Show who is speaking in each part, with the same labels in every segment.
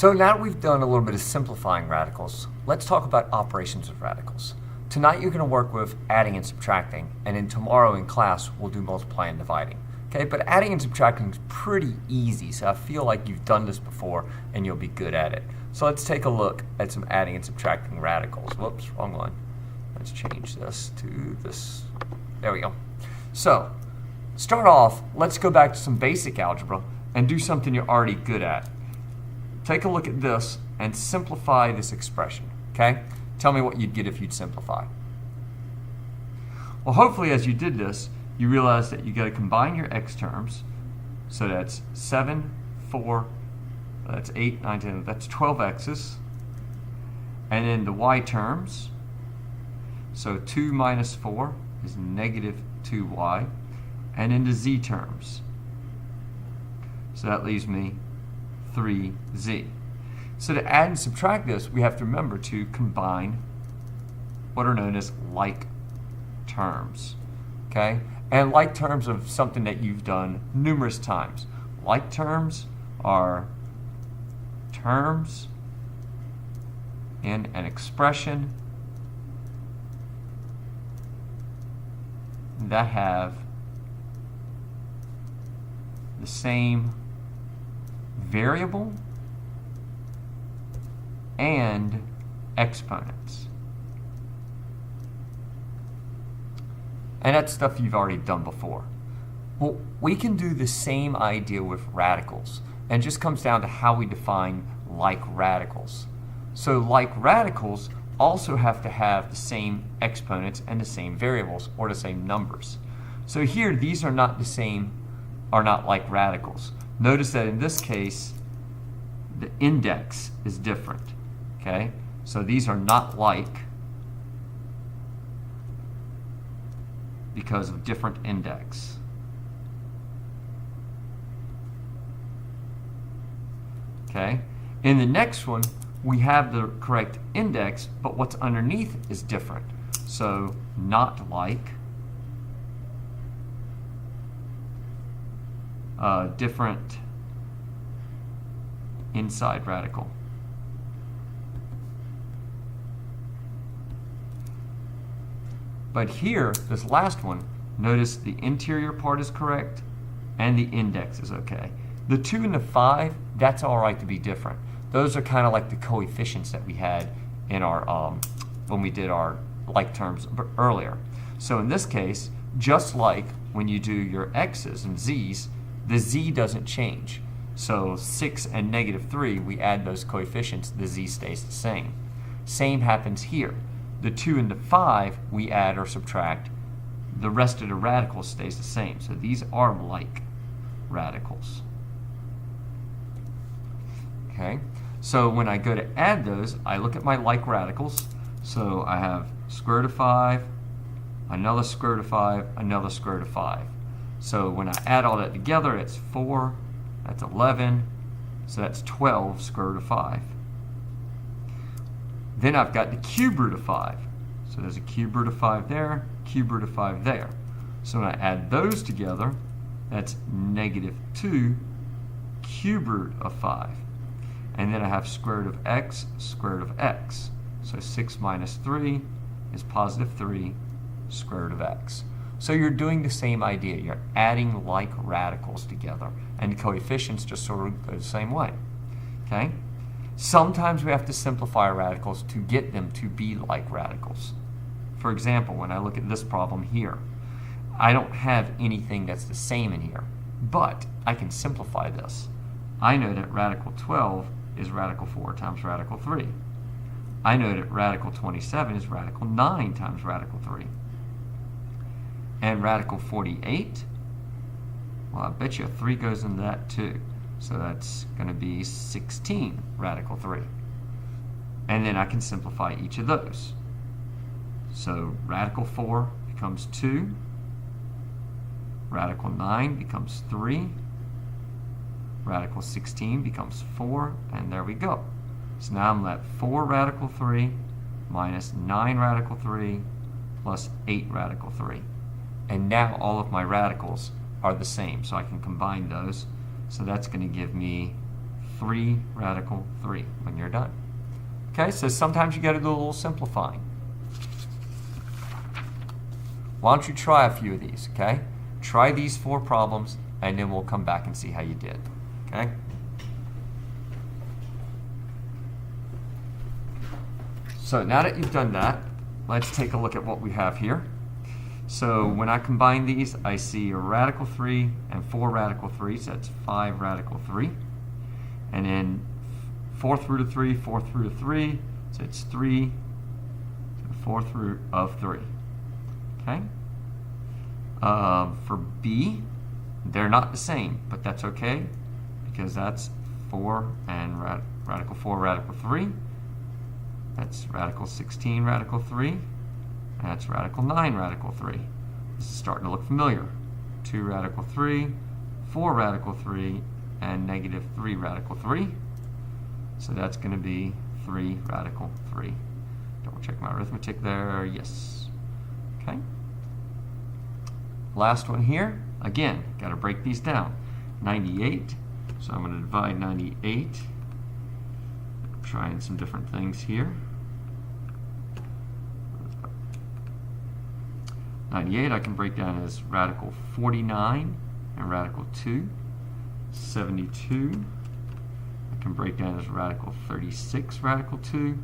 Speaker 1: So now that we've done a little bit of simplifying radicals, let's talk about operations of radicals. Tonight you're going to work with adding and subtracting, and then tomorrow in class we'll do multiplying and dividing. Okay, but adding and subtracting is pretty easy, so I feel like you've done this before and you'll be good at it. So let's take a look at some adding and subtracting radicals. Whoops, wrong one. Let's change this to this. There we go. So, start off, let's go back to some basic algebra and do something you're already good at. Take a look at this and simplify this expression, okay? Tell me what you'd get if you'd simplify. Well, hopefully as you did this, you realize that you got to combine your x terms. So that's 7, 4, that's 8, 9, 10, that's 12 x's. And then the y terms, so 2 minus 4 is negative 2y. And then the z terms. So that leaves me 3z. So to add and subtract this, we have to remember to combine what are known as like terms. Okay? And like terms of something that you've done numerous times. Like terms are terms in an expression that have the same variable and exponents. And that's stuff you've already done before. Well, we can do the same idea with radicals, and it just comes down to how we define like radicals. So like radicals also have to have the same exponents and the same variables, or the same numbers. So here, these are not the same, are not like radicals. Notice that in this case, the index is different, okay? So these are not like because of different index. Okay? In the next one, we have the correct index, but what's underneath is different. So not like, different inside radical. But here, this last one, notice the interior part is correct and the index is okay. The 2 and the 5, that's all right to be different. Those are kind of like the coefficients that we had in our when we did our like terms earlier. So in this case, just like when you do your x's and z's, the z doesn't change. So 6 and negative 3, we add those coefficients, the z stays the same. Same happens here. The 2 and the 5, we add or subtract. The rest of the radicals stays the same. So these are like radicals. Okay, so when I go to add those, I look at my like radicals. So I have square root of 5, another square root of 5, another square root of 5. So when I add all that together, it's 4, that's 11, so that's 12 square root of 5. Then I've got the cube root of 5. So there's a cube root of 5 there, cube root of 5 there. So when I add those together, that's negative 2 cube root of 5. And then I have square root of x, square root of x. So 6 minus 3 is positive 3 square root of x. So you're doing the same idea. You're adding like radicals together. And the coefficients just sort of go the same way. Okay? Sometimes we have to simplify our radicals to get them to be like radicals. For example, when I look at this problem here, I don't have anything that's the same in here, but I can simplify this. I know that radical 12 is radical 4 times radical 3. I know that radical 27 is radical 9 times radical 3. And radical 48, well, I bet you a 3 goes into that too. So that's going to be 16 radical 3. And then I can simplify each of those. So radical 4 becomes 2. Radical 9 becomes 3. Radical 16 becomes 4. And there we go. So now I'm left 4 radical 3 minus 9 radical 3 plus 8 radical 3. And now all of my radicals are the same. So I can combine those. So that's going to give me 3 radical 3 when you're done. Okay, so sometimes you got to do a little simplifying. Why don't you try a few of these, okay? Try these 4 problems, and then we'll come back and see how you did, okay? So now that you've done that, let's take a look at what we have here. So when I combine these, I see a radical 3 and 4 radical 3, so that's 5 radical 3. And then 4th root of 3, 4th root of 3, so it's 3 to the 4th root of 3. Okay? For B, they're not the same, but that's okay, because that's 4 and radical 4 radical 3. That's radical 16 radical 3. And that's radical 9 radical 3. This is starting to look familiar. 2 radical 3, 4 radical 3, and negative 3 radical 3. So that's going to be 3 radical 3. Double check my arithmetic there. Yes. Okay. Last one here. Again, got to break these down. 98. So I'm going to divide 98. I'm trying some different things here. 98 I can break down as radical 49 and radical 2. 72 I can break down as radical 36 radical 2.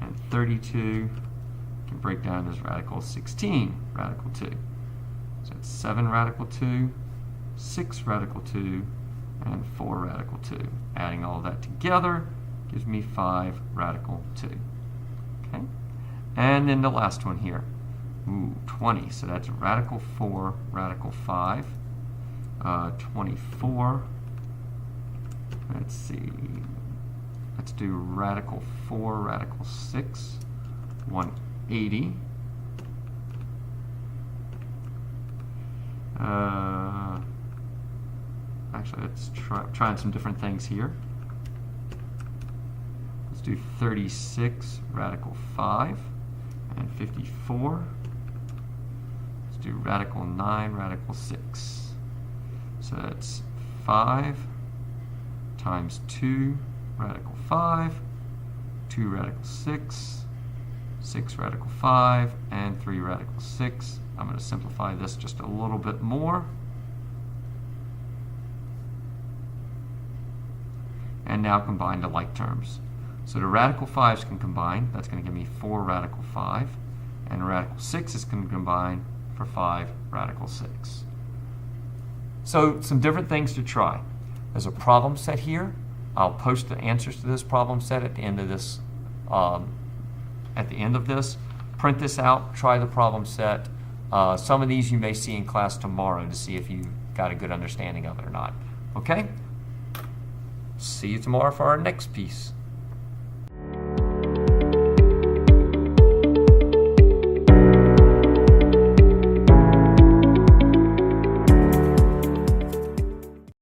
Speaker 1: And 32 I can break down as radical 16 radical 2. So it's 7 radical 2, 6 radical 2, and 4 radical 2. Adding all that together gives me 5 radical 2. Okay? And then the last one here. 20. So that's radical 4 radical 5. 24. Let's see. Let's do radical 4 radical 6. 180. Actually, let's try some different things here. Let's do 36 radical 5 and 54. Let's do radical 9 radical 6. So that's 5 times 2 radical 5, 2 radical 6, 6 radical 5, and 3 radical 6. I'm going to simplify this just a little bit more. And now combine the like terms. So the radical 5s can combine. That's going to give me 4 radical 5. And radical 6 is going to combine for 5 radical 6. So some different things to try. There's a problem set here. I'll post the answers to this problem set at the end of this. Print this out, try the problem set. Some of these you may see in class tomorrow to see if you got a good understanding of it or not. Okay? See you tomorrow for our next piece.